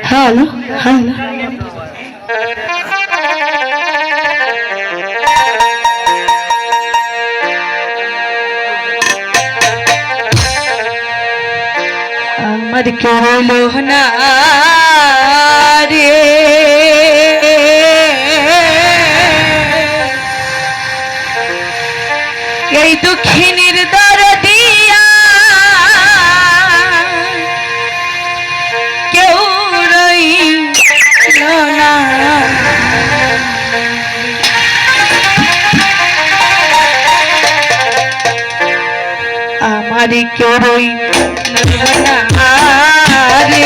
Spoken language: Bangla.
হ্যালো হ্যালো আমার কেবল না রে এই দুঃখিনীর দরদিয়া কেউ রইল না আমার কেউ রইল না রে